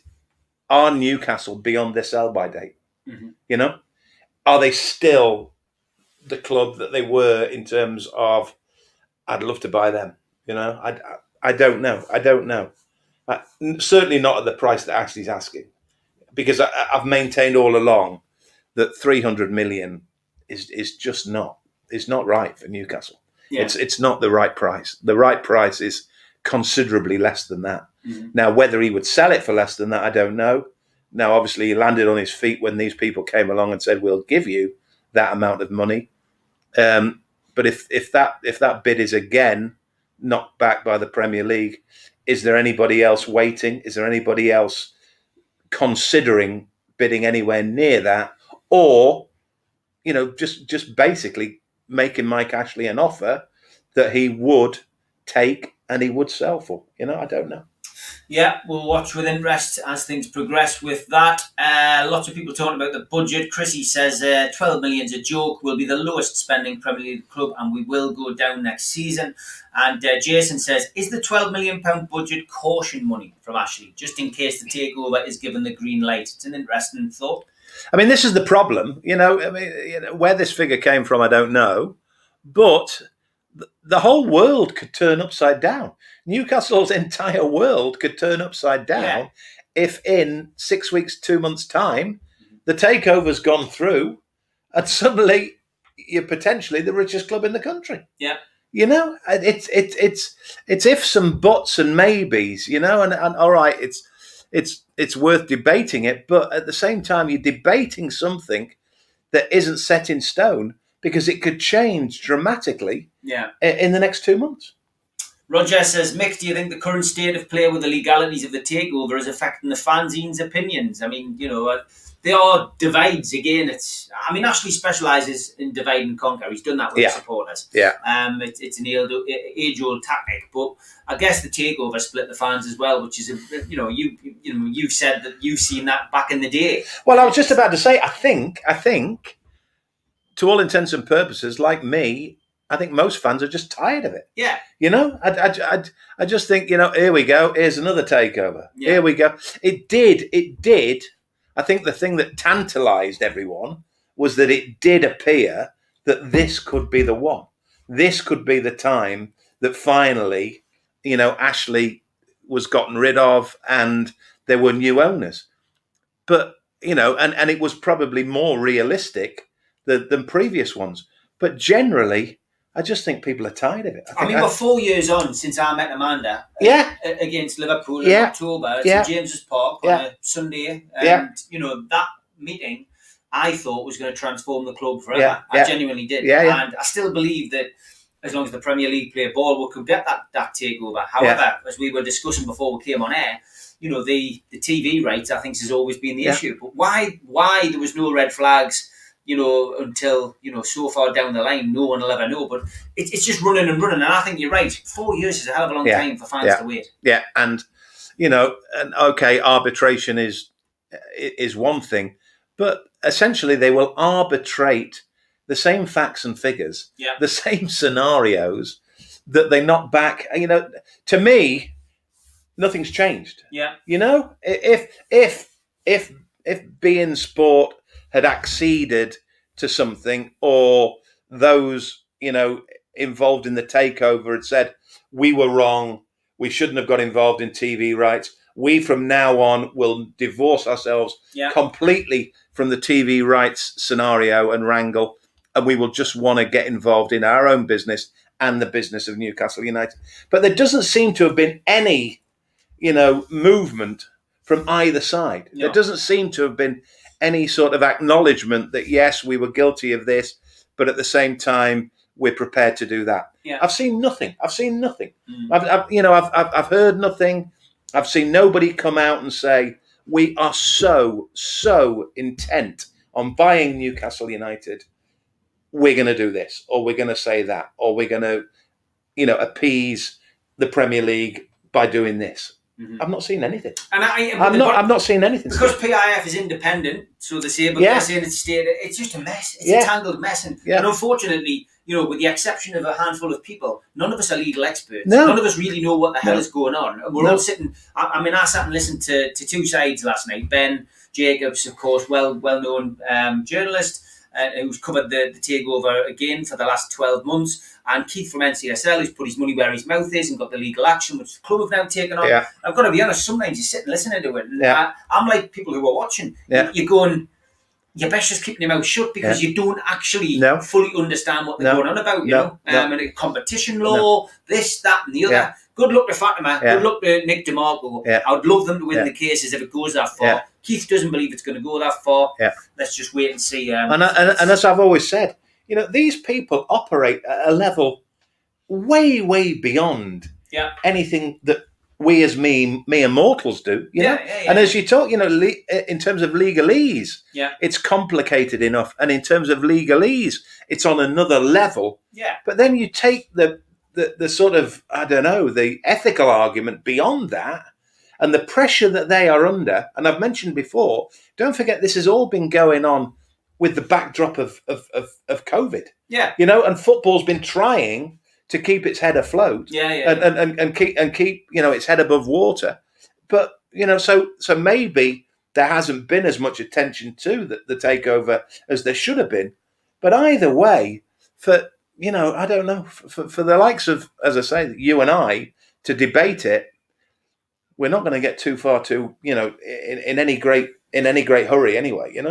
are Newcastle beyond their sell-by date? Mm-hmm. Are they still the club that they were in terms of, I'd love to buy them? I don't know. Certainly not at the price that Ashley's asking, because I've maintained all along that 300 million is just not. It's not right for Newcastle. Yeah. It's not the right price. The right price is considerably less than that. Mm-hmm. Now, whether he would sell it for less than that, I don't know. Now, obviously, he landed on his feet when these people came along and said, "We'll give you that amount of money." But if that bid is again knocked back by the Premier League, is there anybody else waiting? Is there anybody else considering bidding anywhere near that, or just basically making Mike Ashley an offer that he would take and he would sell for? I don't know.
Yeah, we'll watch with interest as things progress with that. Lots of people talking about the budget. Chrissy says 12 million's a joke. We'll be the lowest spending Premier League club and we will go down next season. And Jason says, is the £12 million budget caution money from Ashley, just in case the takeover is given the green light? It's an interesting thought.
I mean, this is the problem. Where this figure came from, I don't know. But the whole world could turn upside down. Newcastle's entire world could turn upside down if in 6 weeks, 2 months' time, the takeover's gone through and suddenly you're potentially the richest club in the country.
Yeah.
It's ifs and buts and maybes, and all right, it's worth debating it, but at the same time, you're debating something that isn't set in stone because it could change dramatically in the next 2 months.
Roger says, Mick, do you think the current state of play with the legalities of the takeover is affecting the fanzine's opinions? I mean, there are divides again. Ashley specialises in divide and conquer. He's done that with supporters.
Yeah.
It's an age-old tactic, but I guess the takeover split the fans as well, which is you've said that you've seen that back in the day.
Well, I was just about to say, I think, to all intents and purposes, like me, I think most fans are just tired of it.
Yeah.
I just think, here we go. Here's another takeover.
Yeah.
Here we go. It did. I think the thing that tantalised everyone was that it did appear that this could be the one. This could be the time that finally, Ashley was gotten rid of and there were new owners. But, and it was probably more realistic than previous ones. But generally, I just think people are tired of it.
We're 4 years on since I met Amanda against Liverpool in October at St James's Park on a Sunday. And, that meeting, I thought was going to transform the club forever. I genuinely did. And I still believe that as long as the Premier League play ball, we could get that takeover. However, as we were discussing before we came on air, the TV rights, I think, has always been the issue. But why there was no red flags until, so far down the line, no one will ever know. But it's just running and running. And I think you're right. 4 years is a hell of a long time for fans to wait. Yeah.
And, okay, arbitration is one thing, but essentially they will arbitrate the same facts and figures, the same scenarios that they knock back. To me, nothing's changed.
Yeah.
If beIN Sport had acceded to something, or those, involved in the takeover had said, we were wrong, we shouldn't have got involved in TV rights. We, from now on, will divorce ourselves completely from the TV rights scenario and wrangle, and we will just want to get involved in our own business and the business of Newcastle United. But there doesn't seem to have been any, movement from either side. No. There doesn't seem to have been any sort of acknowledgement that, yes, we were guilty of this, but at the same time, we're prepared to do that.
Yeah.
I've seen nothing. I've heard nothing. I've seen nobody come out and say, we are so intent on buying Newcastle United. We're going to do this, or we're going to say that, or we're going to, appease the Premier League by doing this. Mm-hmm. I've not seen anything. And I'm not seeing anything.
Because PIF is independent, so they say, but they're saying it's state. It's just a mess. It's a tangled mess. And unfortunately, with the exception of a handful of people, none of us are legal experts. No. None of us really know what the hell is going on. And we're all sitting. I sat and listened to two sides last night. Ben Jacobs, of course, well-known journalist, who's covered the takeover again for the last 12 months. And Keith from NCSL, who's put his money where his mouth is and got the legal action, which the club have now taken on. Yeah. I've got to be honest, sometimes you sit and listen to it. And I'm like people who are watching. Yeah. You're going, you're best just keeping your mouth shut because you don't actually fully understand what they're going on about, and competition law, this, that, and the other. Yeah. Good luck to Fatima. Yeah. Good luck to Nick DeMarco. Yeah. I would love them to win the cases if it goes that far. Yeah. Keith doesn't believe it's going to go that far. Yeah. Let's just wait and see.
And as I've always said, these people operate at a level way beyond anything that we as mere mortals do. And as you talk, in terms of legalese, it's complicated enough. And in terms of legalese, it's on another level.
Yeah.
But then you take the sort of, I don't know, the ethical argument beyond that, and the pressure that they are under. And I've mentioned before, don't forget this has all been going on with the backdrop of COVID.
Yeah.
And football's been trying to keep its head afloat. And keep its head above water. But so maybe there hasn't been as much attention to the takeover as there should have been. But either way, for I don't know, for the likes of, as I say, you and I to debate it, we're not going to get too far in any great hurry anyway.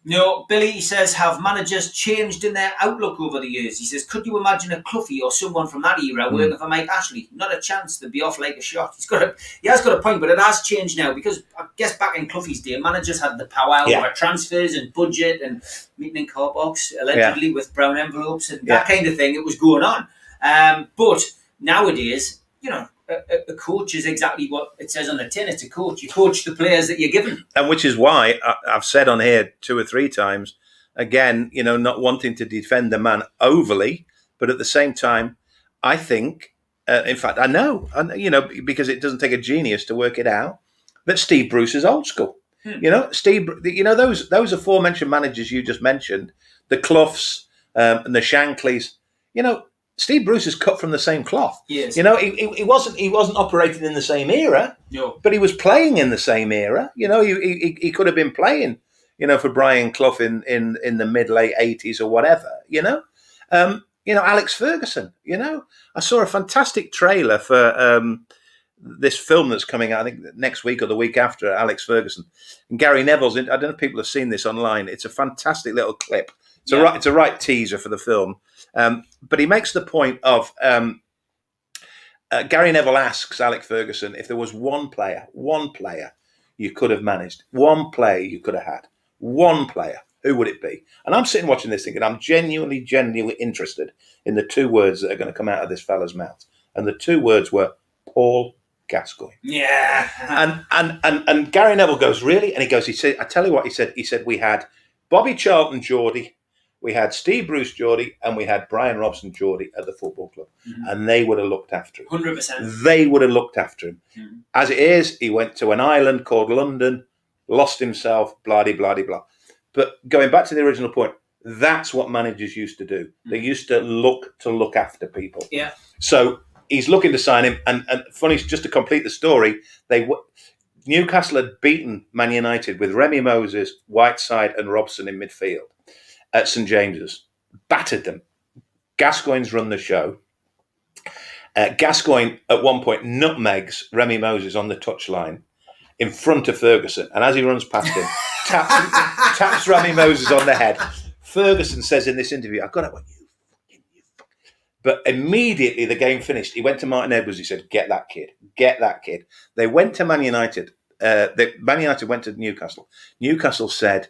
No, Billy, he says, have managers changed in their outlook over the years? He says, could you imagine a Cloughie or someone from that era working for Mike Ashley? Not a chance. They'd be off like a shot. He has got a point, but it has changed now, because I guess back in Cloughie's day, managers had the power over transfers and budget and meeting in car box, allegedly, with brown envelopes and that kind of thing. It was going on. But nowadays, a coach is exactly what it says on the tin. It's a coach. You coach the players that you're given.
And which is why I've said on here 2 or 3 times, again, not wanting to defend the man overly, but at the same time, I think, in fact, I know, because it doesn't take a genius to work it out, that Steve Bruce is old school. Steve, those aforementioned managers you just mentioned, the Cloughs and the Shankleys, Steve Bruce is cut from the same cloth.
Yes.
He wasn't operating in the same era.
No.
But he was playing in the same era. He could have been playing, for Brian Clough in the mid-late 80s or whatever. Alex Ferguson. I saw a fantastic trailer for this film that's coming out, I think next week or the week after, Alex Ferguson. And Gary Neville's in. I don't know if people have seen this online. It's a fantastic little clip. It's a right teaser for the film. But he makes the point of Gary Neville asks Alex Ferguson if there was one player you could have managed, one player you could have had, one player, who would it be? And I'm sitting watching this thing, and I'm genuinely interested in the 2 words that are going to come out of this fella's mouth. And the 2 words were Paul Gascoigne.
Yeah.
And Gary Neville goes, really? And he said, I tell you what, he said we had Bobby Charlton Geordie, we had Steve Bruce Geordie, and we had Brian Robson Geordie at the football club. Mm-hmm. And they would have looked after him.
100%.
They would have looked after him.
Mm-hmm.
As it is, he went to an island called London, lost himself, blah-de-blah-de-blah. But going back to the original point, that's what managers used to do. Mm-hmm. They used to look after people.
Yeah.
So he's looking to sign him. And funny, just to complete the story, Newcastle had beaten Man United with Remy Moses, Whiteside and Robson in midfield at St James's, battered them. Gascoigne's run the show. Gascoigne at one point nutmegs Remy Moses on the touchline in front of Ferguson, and as he runs past him, taps Remy Moses on the head. Ferguson says in this interview, "I've got it, you." But immediately the game finished, he went to Martin Edwards. He said, "Get that kid." They went to Man United. Man United went to Newcastle. Newcastle said,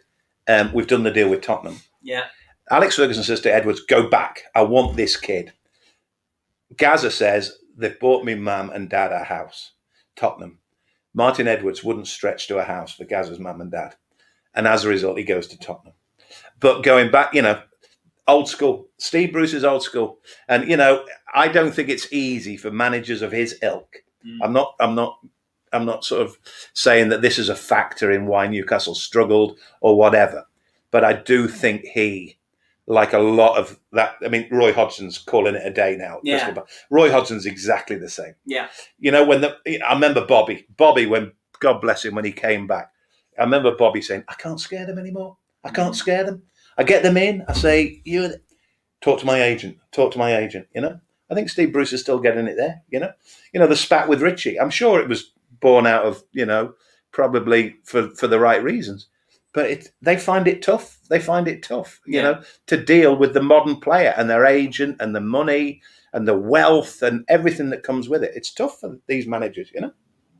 "We've done the deal with Tottenham."
Yeah.
Alex Ferguson says to Edwards, "Go back. I want this kid." Gaza says, "They've bought me mum and dad a house." Tottenham. Martin Edwards wouldn't stretch to a house for Gaza's mum and dad. And as a result, he goes to Tottenham. But going back, old school. Steve Bruce is old school. And, I don't think it's easy for managers of his ilk. Mm. I'm not sort of saying that this is a factor in why Newcastle struggled or whatever. But I do think he, like a lot of that, Roy Hodgson's calling it a day now.
Yeah.
Roy Hodgson's exactly the same.
Yeah.
I remember Bobby, when, God bless him, when he came back, I remember Bobby saying, "I can't scare them anymore. I can't scare them. I get them in. I say, talk to my agent. I think Steve Bruce is still getting it there, the spat with Richie. I'm sure it was born out of, probably for the right reasons. But they find it tough. To deal with the modern player and their agent and the money and the wealth and everything that comes with it. It's tough for these managers,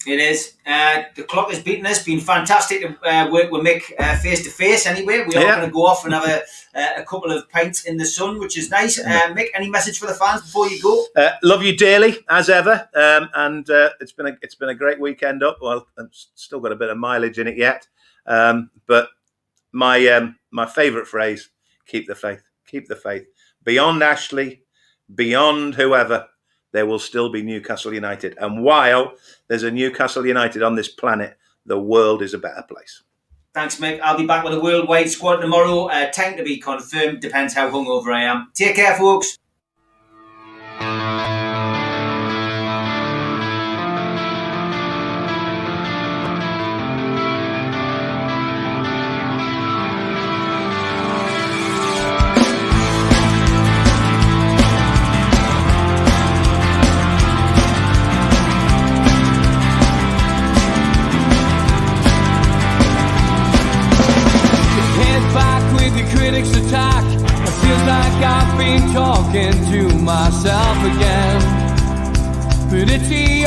It is. The clock has beaten us. Been fantastic to work with Mick face to face. Anyway, we are going to go off and have a couple of pints in the sun, which is nice. Mick, any message for the fans before you go?
Love you dearly as ever, and it's been a great weekend up. Well, I've still got a bit of mileage in it yet, but my favourite phrase: keep the faith. Keep the faith. Beyond Ashley, beyond whoever, there will still be Newcastle United. And while there's a Newcastle United on this planet, the world is a better place.
Thanks, Mick. I'll be back with a worldwide squad tomorrow. Time to be confirmed. Depends how hungover I am. Take care, folks.
Critics attack. It feels like I've been talking to myself again, but it's the